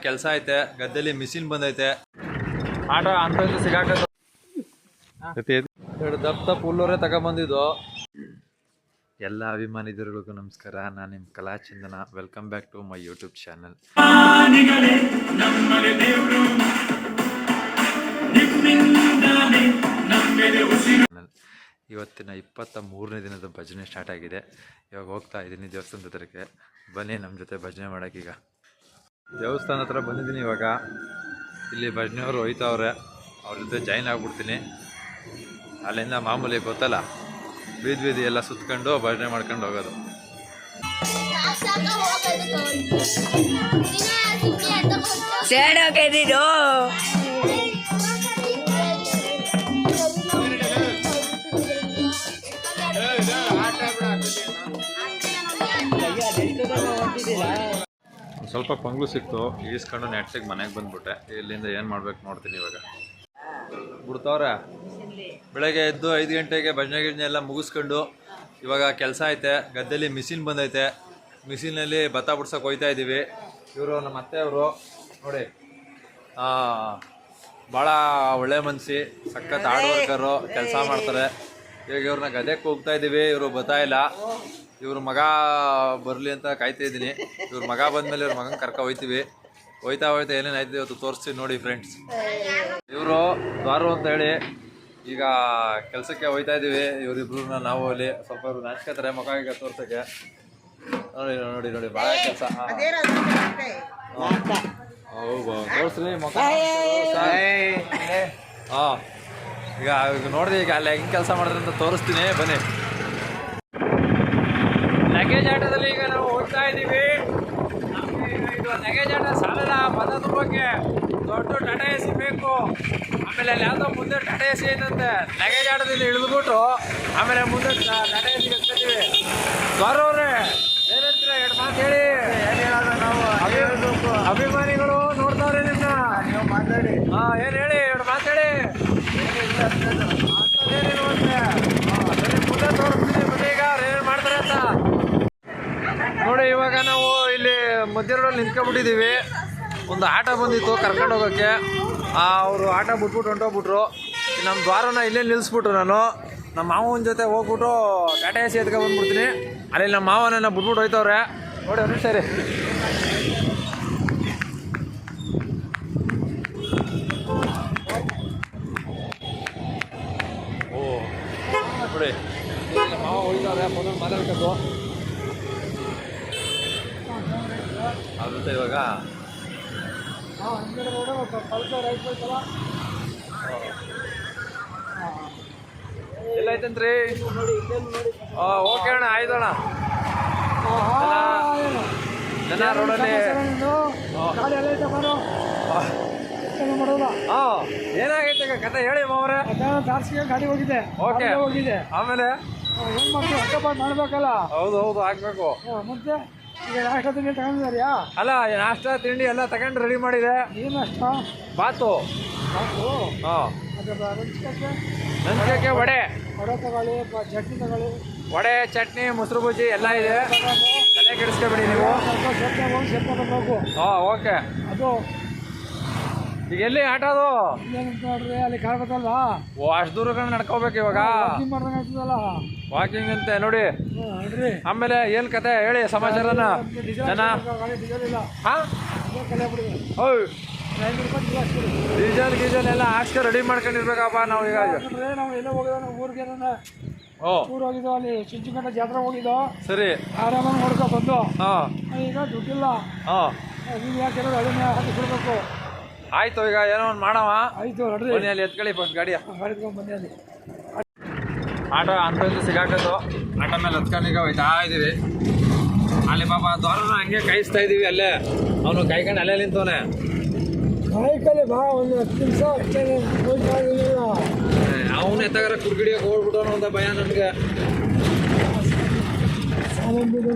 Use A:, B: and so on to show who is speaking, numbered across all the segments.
A: ಕೆಲಸ ಐತೆ ಗದ್ದೆಲಿ ಮಿಷಿನ್ ಬಂದೈತೆ ಆಟ ಅಂತ ಸಿಗಾಕ ಎರಡು ದಪ್ಪ ಹುಲ್ಲೋರೆ ತಗೊಂಬಂದಿದ್ದು. ಎಲ್ಲ ಅಭಿಮಾನಿಗಳಿಗೂ ನಮಸ್ಕಾರ. ನಾನು ನಿಮ್ಮ Kalachandana. Welcome back to my YouTube channel. ಇವತ್ತಿನ 23ನೇ ದಿನದ ಭಜನೆ ಸ್ಟಾರ್ಟ್ ಆಗಿದೆ. ಇವಾಗ ಹೋಗ್ತಾ ಇದ್ದೀನಿ ದೇವಸ್ಥಾನದ ಹತ್ರಕ್ಕೆ. ಬನ್ನಿ ನಮ್ಮ ಜೊತೆ ಭಜನೆ ಮಾಡೋಕ್ಕೀಗ. ದೇವಸ್ಥಾನ ಹತ್ರ ಬಂದಿದ್ದೀನಿ. ಇವಾಗ ಇಲ್ಲಿ ಭಜನೆಯವರು ಹೋಯ್ತವ್ರೆ, ಅವ್ರ ಜೊತೆ ಜಾಯ್ನ್ ಆಗ್ಬಿಡ್ತೀನಿ. ಅಲ್ಲಿಂದ ಮಾಮೂಲಿ ಗೊತ್ತಲ್ಲ, ಬೀದಿ ಎಲ್ಲ ಸುತ್ಕೊಂಡು ಭಜನೆ ಮಾಡ್ಕೊಂಡು ಹೋಗೋದು. ಸ್ವಲ್ಪ ಪಂಗ್ಲು ಸಿಕ್ತು, ಈಸ್ಕೊಂಡು ನೆಟ್ಸಿಗೆ ಮನೆಗೆ ಬಂದ್ಬಿಟ್ಟೆ. ಇಲ್ಲಿಂದ ಏನು ಮಾಡ್ಬೇಕು ನೋಡ್ತೀನಿ. ಇವಾಗ ಬಿಡ್ತವ್ರೆ. ಬೆಳಗ್ಗೆ ಎದ್ದು 5 ಗಂಟೆಗೆ ಭಜನೆ ಗಿಜನೆ ಎಲ್ಲ ಮುಗಿಸ್ಕೊಂಡು ಇವಾಗ ಕೆಲಸ ಐತೆ. ಗದ್ದೆಲಿ ಮಿಷಿನ್ ಬಂದೈತೆ. ಮಿಷಿನಲ್ಲಿ ಭತ್ತ ಬಿಡ್ಸೋಕೆ ಹೋಯ್ತಾ ಇದ್ದೀವಿ. ಇವರು ನಮ್ಮ ಅತ್ತೆಯವರು ನೋಡಿ, ಭಾಳ ಒಳ್ಳೆ ಮನಸ್ಸಿ, ಸಖತ್ ಹಾರ್ಡ್ ವರ್ಕರು, ಕೆಲಸ ಮಾಡ್ತಾರೆ. ಇವಾಗ ಇವ್ರನ್ನ ಗದ್ದೆಗೆ ಹೋಗ್ತಾ ಇದ್ದೀವಿ. ಇವರು ಬರ್ತಾ ಇಲ್ಲ. ಇವ್ರ ಮಗ ಬರಲಿ ಅಂತ ಕಾಯ್ತಾ ಇದ್ದೀನಿ. ಇವ್ರ ಮಗ ಬಂದಮೇಲೆ ಇವ್ರ ಮಗನ ಕರ್ಕೊ ಹೋಯ್ತೀವಿ. ಹೋಯ್ತಾ ಏನೇನಾಯ್ತು ಇವತ್ತು ತೋರಿಸ್ತೀವಿ ನೋಡಿ ಫ್ರೆಂಡ್ಸ್. ಇವರು ದ್ವಾರು ಅಂತ ಹೇಳಿ ಈಗ ಕೆಲಸಕ್ಕೆ ಹೋಯ್ತಾ ಇದ್ದೀವಿ. ಇವರಿಬ್ರನ್ನ ನಾವು ಅಲ್ಲಿ ಸ್ವಲ್ಪ ಇವ್ರು ನಾಚ್ಕೋತಾರೆ ಮುಖ ಈಗ ತೋರ್ಸೋಕ್ಕೆ. ನೋಡಿ ನೋಡಿ ನೋಡಿ ಭಾಳ ಕೆಲಸ. ಹೌದು ತೋರಿಸ್ರಿ ಮುಖ. ಹಾಂ ಈಗ ನೋಡಿದೆ. ಈಗ ಅಲ್ಲಿ ಹೆಂಗೆ ಕೆಲಸ ಮಾಡಿದ್ರೆ ಅಂತ ತೋರಿಸ್ತೀನಿ ಬನ್ನಿ. ಲಗೇಜ್ ಆಟದಲ್ಲಿ ಈಗ ನಾವು ಹೋಗ್ತಾ ಇದ್ದೀವಿ. ಇದು ಲಗೇಜ್ ಆಟ ಸಾಲಲ್ಲ. ಭತ್ತ ತುಂಬಕ್ಕೆ ದೊಡ್ಡ ಟಾಟಾ ಎ ಸಿ ಬೇಕು. ಆಮೇಲೆ ಅಲ್ಲಿ ಯಾವುದೋ ಮುಂದೆ ಟಾಟಾ ಎ ಸಿ ಐತಂತೆ. ಲಗೇಜ್ ಆಟದಲ್ಲಿ ಇಳಿದ್ಬಿಟ್ಟು ಆಮೇಲೆ ಮುಂದೆ ಟಾಟಾ ಎ ಸಿ ಎತ್ಕೊತೀವಿ. ಗೌರವ್ರೆ ಏನಂತೀರ? 2 ಮಾತು ಹೇಳಿ. ಏನು ಹೇಳೋದು ನಾವು? ಅಭಿಮಾನಿಗಳು ನೋಡ್ತಾವ್ರೆ ನಿನ್ನ. ನೀವು ಮಾತಾಡಿ. ಹಾಂ ಏನು ಹೇಳಿ? 2 ಮಾತು ಹೇಳಿ. ಏನೇನು ಅಂತೆ ಮುಂದೆ ತೋರಿಸ್ತೀನಿ ಬನ್ನಿ. ಈಗ ಅವ್ರು ಏನು ಮಾಡ್ತಾರೆ ಅಂತ ನೋಡಿ. ಇವಾಗ ನಾವು ಇಲ್ಲಿ ಮಧ್ಯ ರೋಡಲ್ಲಿ ನಿಂತ್ಕೊಂಡ್ಬಿಟ್ಟಿದ್ದೀವಿ. ಒಂದು ಆಟೋ ಬಂದಿತ್ತು ಕರ್ಕೊಂಡು ಹೋಗೋಕ್ಕೆ. ಅವರು ಆಟೋ ಬಿಟ್ಬಿಟ್ಟು ಹೊಂಟೋಗ್ಬಿಟ್ರು. ನಮ್ಮ ದ್ವಾರನ ಇಲ್ಲೇ ನಿಲ್ಲಿಸ್ಬಿಟ್ರು. ನಾನು ನಮ್ಮ ಮಾವನ ಜೊತೆ ಹೋಗ್ಬಿಟ್ಟು ಟಾಟಾ ಎ ಸಿ ಎತ್ಕೊಂಡು ಬಂದ್ಬಿಡ್ತೀನಿ. ಅಲ್ಲಿ ನಮ್ಮ ಮಾವನ ಬಿಟ್ಬಿಟ್ಟು ಹೋಯ್ತವ್ರೆ ನೋಡಿ. ಒಂದು ಸರಿ ನೋಡಿ, ನಮ್ಮ ಮಾವ ಹೋಯ್ತವ್ರೆ. ಫೋನಲ್ಲಿ ಮಾತಾಡ್ಕೊಂಡು ಅವ್ರ ಜೊತೆ ಇವಾಗ ಎಲ್ಲ ಐತಂತ್ರಿ. ಓಕೆ ಅಣ್ಣ, ಆಯ್ತು ಅಣ್ಣ. ಜನ ರೋಡಲ್ಲಿ ಏನಾಗೈತೆ ಈಗ ಕತೆ ಹೇಳಿ ಮಾವ್ರೆ.
B: ಗಾಡಿ ಹೋಗಿದೆ.
A: ಓಕೆ
B: ಹೋಗಿದೆ.
A: ಆಮೇಲೆ
B: ಏನ್ ಮಾಡ್ತೀವಿ? ಅಕ್ಕಪಾಟ್ ಮಾಡ್ಬೇಕಲ್ಲ.
A: ಹೌದು ಹೌದು ಆಗ್ಬೇಕು.
B: ಮತ್ತೆ ಈಗ ನಾಷ್ಟ ತಿಂಡಿ ತಗೊಂಡಿದಾರ್ಯಾ?
A: ಅಲ್ಲ ನಾಷ್ಟ ತಿಂಡಿ ಎಲ್ಲ ತಗೊಂಡು ರೆಡಿ ಮಾಡಿದೆ.
B: ಏನು ನಾಷ್ಟ?
A: ಬಾತು. ಹಾಂ ನಂಜಕ್ಕೆ ವಡೆ
B: ತಗೊಳ್ಳಿ, ಚಟ್ನಿ ತಗೊಳ್ಳಿ.
A: ವಡೆ ಚಟ್ನಿ ಮೊಸರು ಬಜ್ಜಿ ಎಲ್ಲ ಇದೆ. ತಲೆ ಕೆಡಿಸ್ಕೊಬೇಡಿ ನೀವು. ಹಾಂ ಓಕೆ.
B: ಅದು
A: ಈಗ ಎಲ್ಲಿ ಆಟ? ಅದು
B: ಏನಂತ ನೋಡ್ರಿ, ಅಲ್ಲಿ ಕಾರ್ ಬರ್ತಲ್ವಾ?
A: ಓ ಅಷ್ಟು ದೂರ ನಡ್ಕೋಬೇಕು ಇವಾಗ.
B: ಮಾಡ್ದಂಗೆ ಆಗ್ತದಲ್ಲ
A: ವಾಕಿಂಗ್ ಅಂತೆ ನೋಡಿ.
B: ನೋಡ್ರಿ
A: ಆಮೇಲೆ ಏನು ಕತೆ ಹೇಳಿ ಸಮಾಚಾರನ. ಜನ ಹಾಂ ಡೀಸೆಲ್ ಗೀಸೆಲ್ ಎಲ್ಲ ಹಾಕ್ಸ್ಕೊಂಡು ರೆಡಿ ಮಾಡ್ಕೊಂಡಿರ್ಬೇಕಪ್ಪ ನಾವು. ಈಗ
B: ನಾವು ಎಲ್ಲ ಹೋಗಿದ್ದ ಊರಿಗೆ ಊರು ಹೋಗಿದ್ದೋ. ಅಲ್ಲಿ ಚುಂಚುಕಂಡ ಜಾತ್ರೆ ಹೋಗಿದ್ದೋ.
A: ಸರಿ
B: ಆರಾಮಾಗಿ ನೋಡ್ಕೊ ಬಂದು.
A: ಹಾಂ
B: ಈಗ ದುಡ್ಡಿಲ್ಲ.
A: ಹಾಂ
B: ನೀವು ಯಾಕೆ ಅದನ್ನೇ ಹಾಕಿ ಕೊಡ್ಬೇಕು.
A: ಆಯ್ತು ಈಗ ಏನೋ ಒಂದು ಮಾಡವ.
B: ಆಯ್ತು ನೋಡ್ರಿ.
A: ಬನ್ನಿ ಅಲ್ಲಿ ಎತ್ಕೊಳ್ಳಿ ಫಸ್ಟ್ ಗಾಡಿಯ.
B: ಮಾಡಿದ್ಕೊಂಡು ಬನ್ನಿ. ಅಲ್ಲಿ
A: ಆಟೋ ಅಂತ ಸಿಗಾಕೋದು. ಆಟೋ ಮೇಲೆ ಹತ್ಕೊಂಡು ಈಗ ಹೋಯ್ತಾ ಇದ್ದೀವಿ. ಅಲ್ಲಿ ಪಾಪ ದ್ವಾರನ ಹಂಗೆ ಕಾಯಿಸ್ತಾ ಇದ್ದೀವಿ. ಅಲ್ಲೇ ಅವನು ಕಾಯ್ಕೊಂಡು ಅಲ್ಲೇ ನಿಂತವನೆ.
B: ಕಾಯ್ಕಲೆ ಬಾ, ಒಂದು 10 ನಿಮಿಷ ಅಷ್ಟೇ.
A: ಅವನು ಎತ್ತಾಗಾರ ಕುರ್ಗಿಡಿಯೋಕೆ ಹೋಗ್ಬಿಟ್ಟವನು ಅಂತ ಭಯ ನನಗೆ.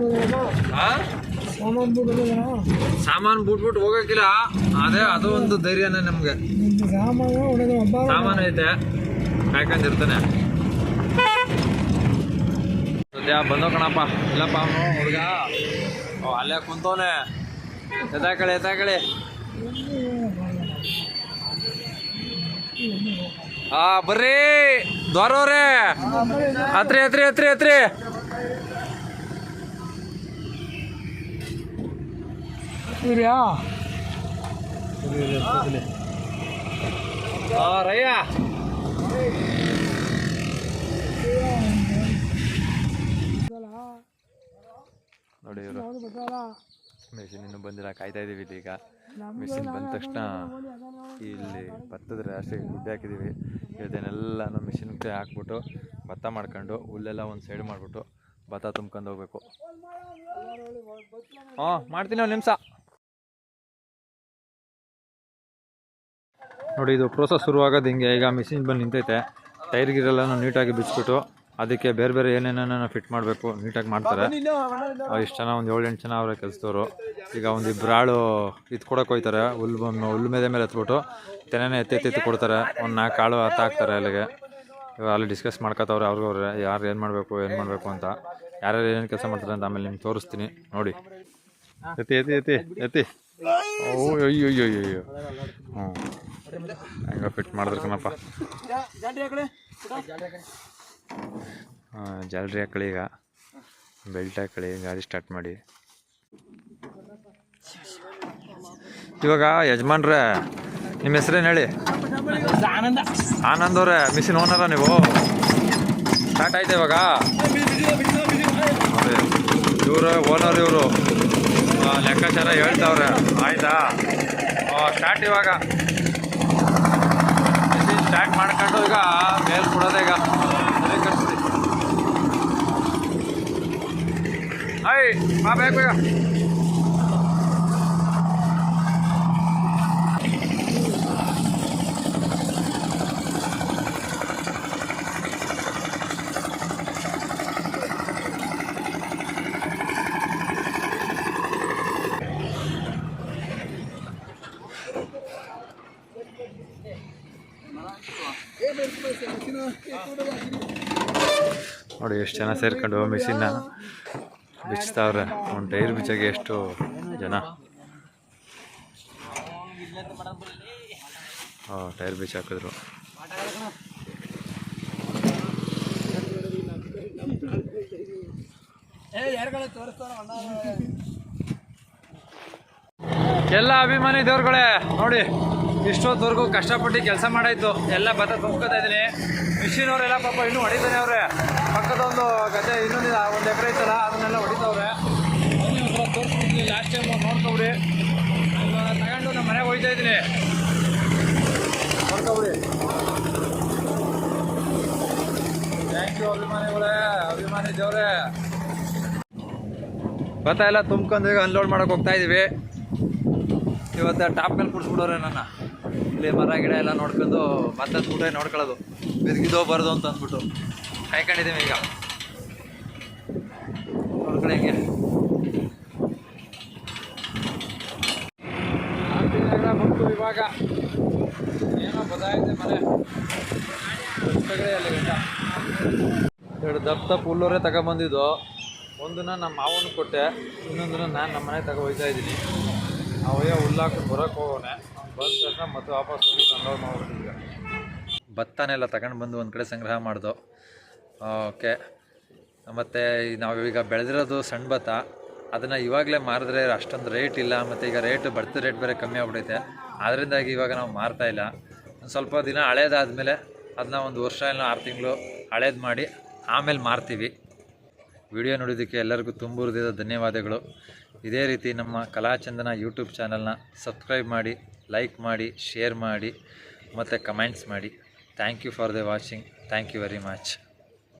A: ಸಾಮಾನು ಬಿಟ್ಬಿಟ್ಟು ಹೋಗಕ್ಕಿಲ್ಲ. ಅದೇ ಅದು ಒಂದು ಧೈರ್ಯನೇ ನಮ್ಗೆ. ಸಾಮಾನು ಐತೆ ಕಾಯ್ಕೊಂಡಿರ್ತಾನೆ. ಸದ್ಯ ಬಂದೋ ಕಣಪ್ಪ. ಇಲ್ಲಪ್ಪ ಅವನು ಹುಡುಗ ಅಲ್ಲೇ ಕುಂತವನೆ. ಎತ್ತಾಕಳೆ ಬರ್ರಿ ದ್ವಾರವ್ರೆ ಹತ್ರಿ ರಯ್ಯ ನೋಡಿ ಇವರು ಮಿಷಿನ್ ಇನ್ನೂ ಬಂದಿಲ್ಲ, ಕಾಯ್ತಾ ಇದೀವಿ ಈಗ. ಮಿಷಿನ್ ಬಂದ ತಕ್ಷಣ ಇಲ್ಲಿ ಭತ್ತದ ರಾಶಿ ಗುಡ್ಡೆ ಹಾಕಿದ್ದೀವಿ. ಇದನ್ನೆಲ್ಲನೂ ಮಿಷಿನ್ಗೆ ಹಾಕ್ಬಿಟ್ಟು ಭತ್ತ ಮಾಡ್ಕೊಂಡು ಹುಲ್ಲೆಲ್ಲ ಒಂದು ಸೈಡ್ ಮಾಡಿಬಿಟ್ಟು ಭತ್ತ ತುಂಬ್ಕೊಂಡು ಹೋಗ್ಬೇಕು. ಮಾಡ್ತೀನಿ ಒಂದು ನಿಮಿಷ ನೋಡಿ. ಇದು ಪ್ರೋಸೆಸ್ ಶುರುವಾಗೋದು ಹಿಂಗೆ. ಈಗ ಮಿಷಿನ್ ಬಂದು ನಿಂತೈತೆ. ಟೈರ್ಗಿರೆಲ್ಲನೂ ನೀಟಾಗಿ ಬಿಚ್ಚಿಬಿಟ್ಟು ಅದಕ್ಕೆ ಬೇರೆ ಬೇರೆ ಏನೇನೋ ಫಿಟ್ ಮಾಡಬೇಕು, ನೀಟಾಗಿ ಮಾಡ್ತಾರೆ. ಇಷ್ಟು ಜನ ಒಂದು 7-8 ಜನ ಅವರ ಕೆಲಸದವರು. ಈಗ ಒಂದು ಇಬ್ಬರು ಆಳು ಇದು ಕೊಡೋಕೆ ಹೋಗ್ತಾರೆ. ಹುಲ್ಲು ಮೇಲೆ ಎತ್ಬಿಟ್ಟು ತೆನೆನೇ ಎತ್ತಿ ಕೊಡ್ತಾರೆ. ಒಂದು 4 ಆಳು ಹಾಕ್ತಾರೆ ಅಲ್ಲಿಗೆ. ಇವಾಗ ಅಲ್ಲಿ ಡಿಸ್ಕಸ್ ಮಾಡ್ಕೊತವ್ರೆ ಅವ್ರಿಗವ್ರೆ, ಯಾರು ಏನು ಮಾಡಬೇಕು ಅಂತ, ಯಾರ್ಯಾರು ಏನೇನು ಕೆಲಸ ಮಾಡ್ತಾರೆ ಅಂತ ಆಮೇಲೆ ನಿಮ್ಗೆ ತೋರಿಸ್ತೀನಿ ನೋಡಿ. ಎತ್ತಿ ಅಯ್ಯೋ ಹೆಂಗ ಫಿಟ್ ಮಾಡಿದ್ರೆ ಕಣಪ್ಪ. ಜಾಲರಿ ಹಾಕಳಿ, ಈಗ ಬೆಲ್ಟ್ ಹಾಕಳಿ, ಗಾಡಿ ಸ್ಟಾರ್ಟ್ ಮಾಡಿ. ಇವಾಗ ಯಜಮಾನ್ರೆ ನಿಮ್ಮ ಹೆಸ್ರೇನು ಹೇಳಿ? ಆನಂದ್ ಅವರೇ, ಮಿಷಿನ್ ಓನರ ನೀವು? ಸ್ಟಾರ್ಟ್ ಆಯ್ತು ಇವಾಗ. ಇವರು ಓನರ್, ಇವರು ಲೆಕ್ಕಾಚಾರ ಹೇಳ್ತಾವ್ರೆ. ಆಯ್ತಾ? ಸ್ಟಾರ್ಟ್ ಇವಾಗ ಸ್ಟಾರ್ಟ್ ಮಾಡ್ಕೊಂಡು ಈಗ ಮೇಲ್ ಕೊಡೋದೆ. ಈಗ ಸರಿ ಕಟ್ಸಿ ಬೇಕು ಈಗ. ನೋಡಿ ಎಷ್ಟು ಜನ ಸೇರ್ಕೊಂಡು ಮಿಷಿನ್ನ ಬಿಚ್ತಾವ್ರೆ. ಒಂದು ಟೈರ್ ಬಿಚ್ಚಾಗೆ ಎಷ್ಟು ಜನ. ಟೈರ್ ಬಿಚ್ಚಿ ಹಾಕಿದ್ರು. ಎಲ್ಲ ಅಭಿಮಾನಿ ದೇವ್ರುಗಳೇ ನೋಡಿ, ಇಷ್ಟೊತ್ತವರೆಗೂ ಕಷ್ಟಪಟ್ಟು ಕೆಲಸ ಮಾಡಾಯ್ತು. ಎಲ್ಲ ಭತ್ತ ತುಂಬ್ಕೊತಾ ಇದ್ದೀನಿ. ಮಿಷಿನ್ ಅವರೆಲ್ಲ ಪಾಪ ಇನ್ನೂ ಹೊಡಿತಾನೆ ಅವ್ರೆ. ಪಕ್ಕದೊಂದು ಗದ್ದೆ ಇನ್ನೊಂದು 1 ಎಕರೆ ಐತಲ್ಲ, ಅದನ್ನೆಲ್ಲ ಹೊಡಿತಾವ್ರೆ. ತೋರಿಸ್ಬಿಡ್ತೀನಿ, ಲಾಸ್ಟ್ ಟೈಮ್ ನೋಡ್ಕೊಬಿಡಿ. ತಗೊಂಡು ನಮ್ಮ ಮನೆಗೆ ಹೋಗ್ತಾ ಇದ್ದೀನಿ, ನೋಡ್ಕೊಬಿಡಿ. ಥ್ಯಾಂಕ್ ಯು ಅಭಿಮಾನಿಗಳೇ, ಅಭಿಮಾನಿ ದೇವ್ರೆ. ಭತ್ತ ಎಲ್ಲ ತುಂಬ್ಕೊಂಡು ಈಗ ಅನ್ಲೋಡ್ ಮಾಡೋಕೆ ಹೋಗ್ತಾ ಇದ್ದೀವಿ. ಇವತ್ತು ಟಾಪ್ ಮೇಲೆ ಕುಡಿಸ್ಬಿಡೋರೆ ನನ್ನ. ಇಲ್ಲಿ ಮರ ಗಿಡ ಎಲ್ಲ ನೋಡ್ಕೊಂಡು ಭತ್ತದ ಊಟ ನೋಡ್ಕೊಳ್ಳೋದು, ಬಿರ್ಗಿದೋ ಬರೋದು ಅಂತ ಅಂದ್ಬಿಟ್ಟು ಕಾಯ್ಕೊಂಡಿದ್ದೀವಿ. ಈಗ ನೋಡ್ಕೊಳ್ಳಿ ಹಿಂಗೆ ಬಂತು. ಇವಾಗ ಏನೋ ಬದಾಯಿದೆ ಮನೆ ಅಲ್ಲಿ ಗಂಟ 2 ದಪ್ಪ ಹುಲ್ಲೋರೆ ತಗೊಂಬಂದಿದ್ದು. ಒಂದನ್ನ ನಮ್ಮ ಮಾವನಿಗೆ ಕೊಟ್ಟೆ, ಇನ್ನೊಂದನ್ನ ನಾನು ನಮ್ಮ ಮನೆಗೆ ಹೋಗ್ತಾ ಇದ್ದೀನಿ. ಅವಯ್ಯ ಹುಲ್ಲಾಕೊಂಡು ಬರೋಕ್ಕೆ ಹೋಗೋನೆ. ಬಂದ ತಕ್ಷಣ ಮತ್ತೆ ವಾಪಸ್ ಹೋಗಿ ಅನ್ಲೋಡ್ ಮಾಡ್ಬಿಟ್ಟಿದ್ದೆ. ಭತ್ತನೆಲ್ಲ ತಗೊಂಡು ಬಂದು ಒಂದು ಕಡೆ ಸಂಗ್ರಹ ಮಾಡ್ದು. ಓಕೆ, ಮತ್ತು ನಾವೀಗ ಬೆಳೆದಿರೋದು ಸಣ್ಣ ಭತ್ತ. ಅದನ್ನು ಇವಾಗಲೇ ಮಾರಿದ್ರೆ ಅಷ್ಟೊಂದು ರೇಟ್ ಇಲ್ಲ. ಮತ್ತು ಈಗ ಭತ್ತದ ರೇಟ್ ಬೇರೆ ಕಮ್ಮಿ ಆಗ್ಬಿಟ್ಟೈತೆ. ಅದರಿಂದಾಗಿ ಇವಾಗ ನಾವು ಮಾರ್ತಾಯಿಲ್ಲ. ಒಂದು ಸ್ವಲ್ಪ ದಿನ ಹಳೇದಾದಮೇಲೆ ಅದನ್ನ 1 ವರ್ಷ ಇಲ್ಲ 6 ತಿಂಗಳು ಹಳೇದು ಮಾಡಿ ಆಮೇಲೆ ಮಾರ್ತೀವಿ. ವಿಡಿಯೋ ನೋಡೋದಕ್ಕೆ ಎಲ್ಲರಿಗೂ ತುಂಬ ಹೃದಯದ ಧನ್ಯವಾದಗಳು. ಇದೇ ರೀತಿ ನಮ್ಮ ಕಲಾಚಂದನ ಯೂಟ್ಯೂಬ್ ಚಾನಲ್ನ ಸಬ್ಸ್ಕ್ರೈಬ್ ಮಾಡಿ, ಲೈಕ್ ಮಾಡಿ, ಶೇರ್ ಮಾಡಿ ಮತ್ತು ಕಮೆಂಟ್ಸ್ ಮಾಡಿ. Thank you for the watching. Thank you very much.